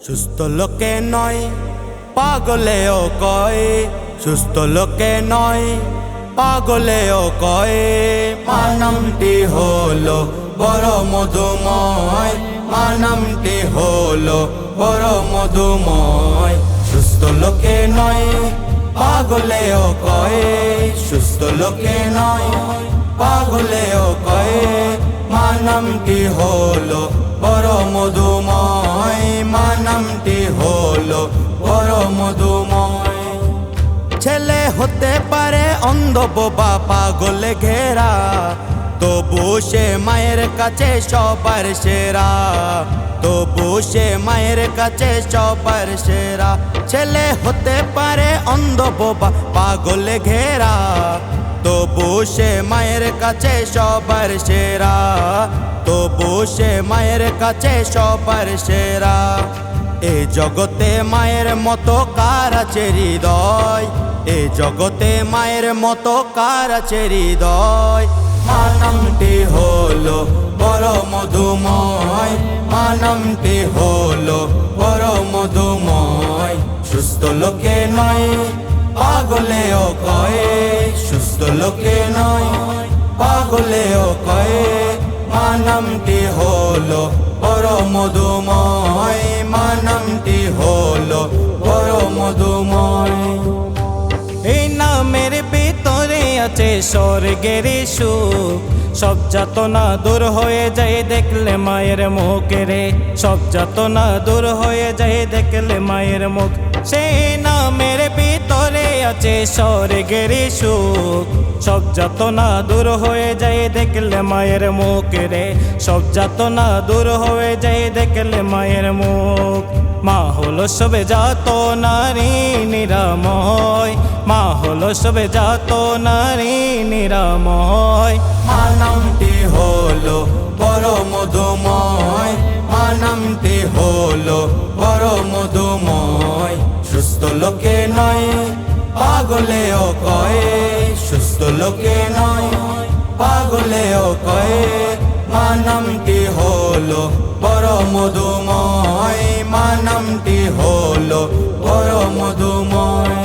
সুস্থ লোকে নয় পাগলেও কয়, সুস্থ লোকে নয় পাগলেও কয়। মা নামটি হলো বড় মধুময়, মা নামটি হলো বড় মধুময়। সুস্থ লোকে নয় পাগলেও কয়, সুস্থ লোকে নয় পাগলেও কয়। মা নামটি হলো বড় মধুময়, মা নামটি হলো বড় মধুময়। ছেলে হতে পারে অন্ধ বোবা পাগল ঘেরা, তবু সে মায়ের কাছে সবার সেরা, তবু সে মায়ের কাছে সবার সেরা। ছেলে হতে পারে অন্ধ বোবা পাগল ঘেরা, তবু সে মায়ের কাছে সবার সেরা, তবু সে মায়ের কাছে সবার সেরা। এ জগতে মায়ের মতো কার আছে হৃদয়, এ জগতে মায়ের মতো কার আছে হৃদয়। মা নামটি হলো বড় মধুময়, মা নামটি হলো বড় মধুময়। সুস্থ লোকে নয় পাগলেও কয়, সুস্থ লোকে নয় পাগলেও কয়। মা নামটি হলো বড় মধুময়, মা নামটি হলো বড় মধুময়। এই নামের ভিতরে আছে স্বর্গের সুখ, সব যাতনা দূর হয়ে যায় দেখলে মায়ের মুখে রে, সব যাতনা দূর হয়ে যায় দেখলে মায়ের মুখ। সেই নামের ভিতরে আছে স্বর্গের সুখ, সব যাতনা দূর হয়ে যায় দেখলে মায়ের মুখে রে, সব যাতনা দূর হয়ে যায় দেখলে মায়ের মুখ। মা হলো সবে যাত নারী নিরাময়, মা হলো সবে যাত নারী নিরাময়। মা নামটি হলো বড় মধুময়, মা নামটি হলো বড় মধুময়। সুস্থ লোকে নয় পাগলেও কয়, সুস্থ লোকে নয় পাগলেও কয়। মা নামটি হলো বড় মধুময়, মা নামটি হলো বড় মধুময়।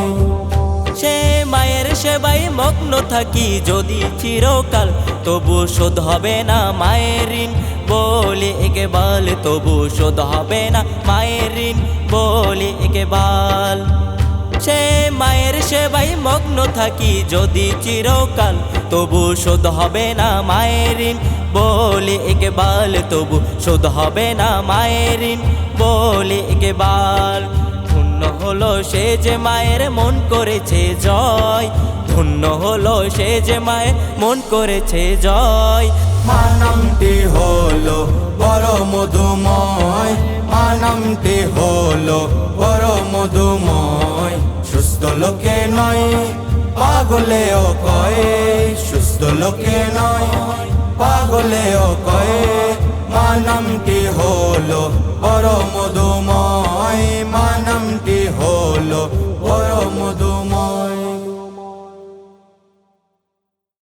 সে মায়ের সেবাই মগ্ন থাকি যদি চিরকাল, তবু শোধ হবে না মায়ের ঋণ বলি একেবাল, তবু শোধ হবে না মায়ের ঋণ বলি একেবাল। সে মায়ের সেবাই মগ্ন থাকি যদি চিরকাল, তবু শোধ হবে না মায়ের ঋণ বলি একেবাল, তবু শোধ হবে না মায়ের ঋণ বলি একেবাল। ধন্য হলো সে যে মায়ের মন করেছে জয়, ধন্য হলো সে যে মায়ের মন করেছে জয়। মা নামটি হলো বড় মধুময়, মা নামটি হলো বড় মধুময়। সুস্থ লোকে নয় পাগলেও কয়, সুস্থ লোকে নয় পাগলেও কয়। মা নামটি হলো বড় মধুময়, মা নামটি হলো